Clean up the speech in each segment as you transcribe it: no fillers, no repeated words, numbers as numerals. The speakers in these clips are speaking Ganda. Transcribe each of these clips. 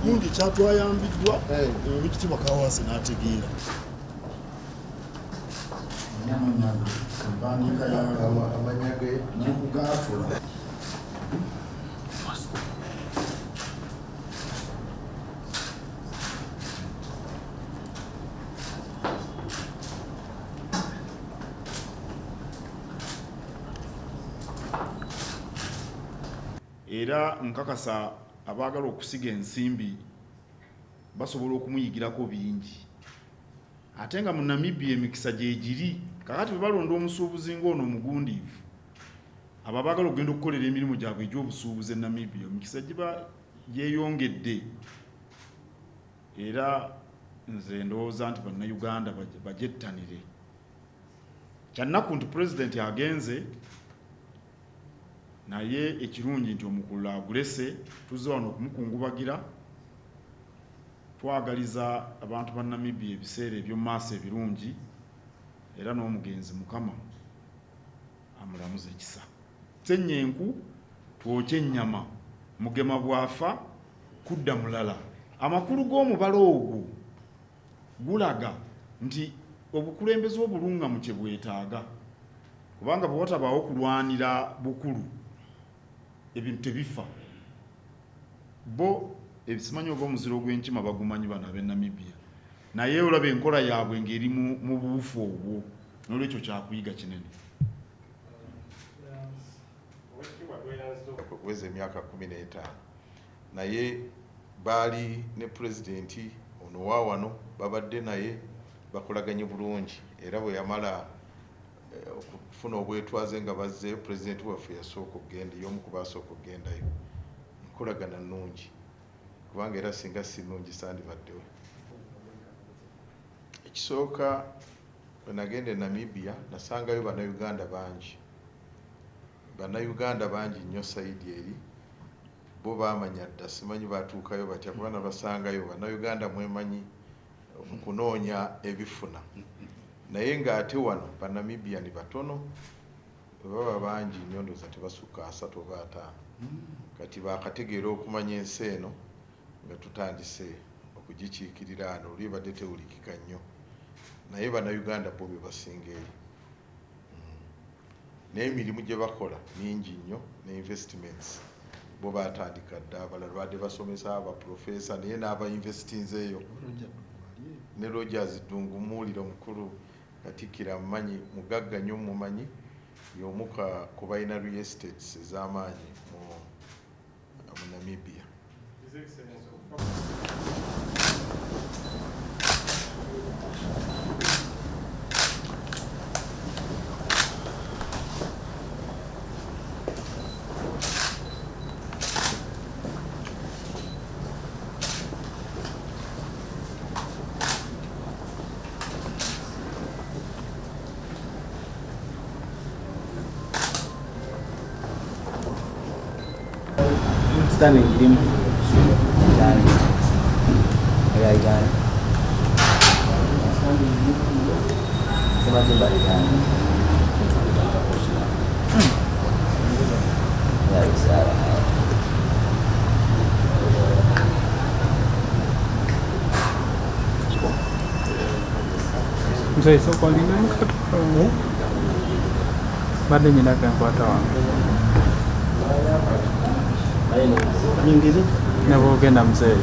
Mundi kyatwayambiddwa ekitibwa Kawase n'ategeera empandiika y'amanyage n'okugaatula era nkakasa abaagala okusiga ensimbi basobola okumuyigirako bingi ate nga mu Namibia emikisa gye giri kakati bwe balonda omusuubuzi ng'ono omugundiivu abo abaagala okugenda okukolera emirimu gyabwe egy'obusuubuzi e Namibia emikisa giba gyeyongedde era nze ndowooza nti bannayuganda bagyettanire kyannaku nti pulezidenti agenze naye ekirungi nti omukulu agulese tuzze wano okumukungubagira twagaliza abantu ba Namibia ebiseera eby'omu maaso ebirungi era n'omugenzi Mukama amulamuza ekisa ssenyenku twokye ennyama mugema bwafa kudda mulala amakulu g'omubala ogwo gulaga nti obukulembeze obulungamu kye bwetaaga kubanga bwe watabaawo kulwanira bukulu ebintu tebifa bo ebisimanyi oba omuziro gw'enkima bagumanyi bano ab'e Namibia naye olaba enkola yaabwe ng'eri mu buufu obwo n'olwekyo kyakuyiga kinene okuweza emyaka 15 naye baali ne pulezidenti ono wa wano babadde naye bakolaganye bulungi era bwe yamala okufuna obwetwaze nga bazzeyo pulezidenti waffe yasooka okugenda y'omu ku baasooka okugendayo enkolagana nnungi kubanga era singa si nnungi sandibaddewe ekisooka bwe nagenda e Namibia nasangayo bannayuganda bangi nnyo sayidi eri bo baamanya dda simanyi batuukayo batya kuba nabasangayo bannayuganda mwemanyi okunoonya ebifuna naye ng'ate wano bannamibia ni batono baba bangi nnyo ndowooza tebasukka 3 oba 5 kati baakategeera okumanya ensi eno nga tutandise okugikiikirira ano oli badde tewulikika nnyo naye bannayuganda bo bye basinga eri n'emirimu gye bakola mingi nnyo ne investments bo baatandika dda abalala badde basomesa abaprofesa naye n'abainvestinzeeyo ne Rogers Dungumuulira omukulu Katikkiro amumanyi mugagga nnyo mumanyi y'omu ku balina real estates ez'amaanyi mu Namibia. Standing in Mzee soko linamka bado ninakampata wangu nyingine na bogenda mzee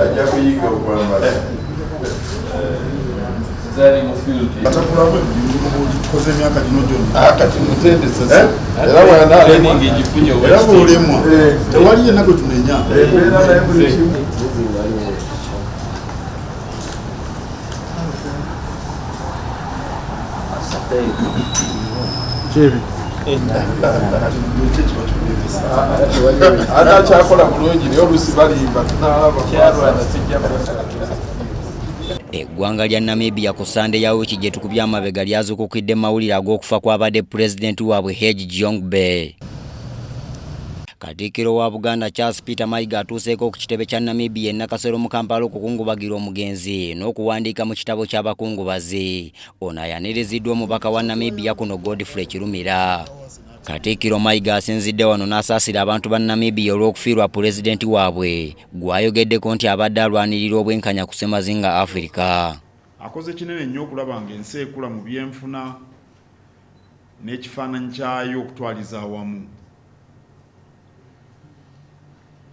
ajakuyiga okwambala zari mu field batakulamu koze myaka gino gyonna kati mutende sasa era wana training egifunye era bwolemwa tewali yenna gwe tunenya Jerry ata kyakola bulungi naye oluusi balimba tunalaba Eggwanga lya Namibia ku Sande ya wiki gye tukubya amabega lyazuukukidde mawulire ag'okufa kw'abadde pulezidenti waabwe Hage Gyeongbek. Katikkiro wa Buganda Charles Peter Mayiga atuuseeko ku kitebe kya Namibia e Nakasero mu Kampala okukungubagira omugenzi n'okuwandiika mu kitabo ky'abakungubazi. Ono ayaniriziddwa omubaka wa Namibia kuno Godfrey Kirumira. Katikkiro Mayiga asinzidde wano n'asaasira abantu ba Namibia olw'okufiirwa pulezidenti waabwe gwayogeddeko nti abadde alwanirira obwenkanya ku ssemazinga Africa. Akoze kinene nnyo okulaba ng'ensi ekula mu byenfuna n'ekifaananyi kyayo okutwaliza awamu.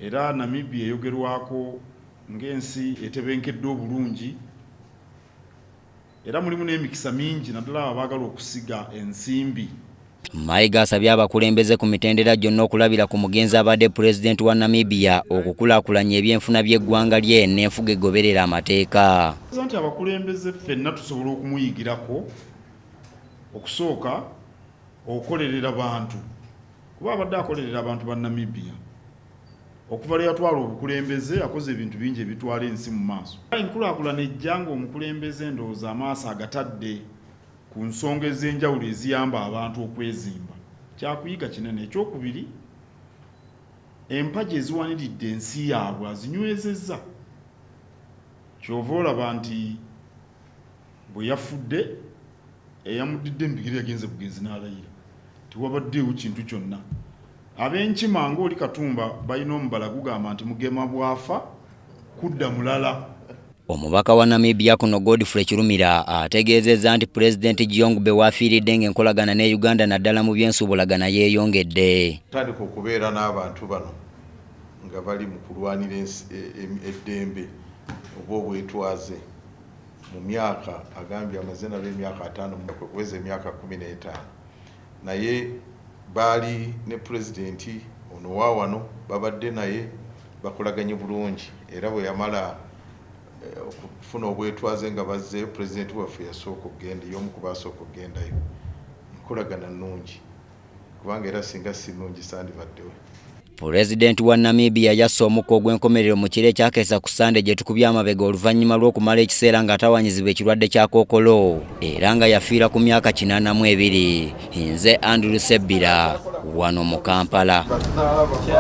Era Namibia eyogerwako ng'ensi etebenkedde obulungi era mulimu n'emikisa mingi naddala abaagala okusiga ensimbi. Mayiga asabye abakulembeze ku mitendera gyonna okulabira ku mugenzi abadde pulezidenti wa Namibia okukulaakulanya ebyenfuna by'eggwanga lye n'enfuga egoberera amateeka. Nti abakulembeze ffenna tusobola okumuyigirako okusooka okukolerera bantu kuba abadde akolerera abantu ba Namibia. Okuva lwe yatwala obukulembeze akoze ebintu bingi ebitwala ensi mu maaso. Enkulaakulana ejja ng'omukulembeze ndowooza amaaso agatadde ku nsonga ez'enjawulo eziyamba abantu okwezimba. Kyakuyiga kinene. Ekyokubiri, empagi eziwaniridde ensi yaabwe azinywezezza. Kyova olaba nti bwe yafudde eyamuddidde embigiri yagenze bugenzi n'alayira. Tiwabaddeewo kintu kyonna. Ab'enkima ng'oli Katumba balina omubala gugamba nti mugema bwafa kudda mulala. Omubaka wa Namibia kuno Godfrey Kirumira ategeezezza nti pulezidenti Gyongbe waafiiridde ng'enkolagana ne Uganda naddala mu byensuubulagana yeeyongedde. Tandika okubeera n'abantu bano nga bali mu kulwanira eddembe oba obwetwaze mu myaka agambye amaze nabo emyaka 5 kuweza emyaka 15 naye baali ne pulezidenti ono wa wano babadde naye bakolaganye bulungi era bwe yamala okufuna obwetwaze nga bazzeeyo pulezidenti waffe yasooka okugenda y'omu ku baasooka okugendayo. Enkolagana nnungi kubanga era singa si nnungi sandibaddewe. Pulezidenti wa Namibia yasse omukka ogw'enkomerero mu kiro ekyakeesa ku Sande gye tukubye amabega oluvannyuma lw'okumala ekiseera ng'atawanyizibwa ekirwadde kya Kookolo era nga yafiira ku myaka 82. Nze Andrew Sebbira wano mu Kampala.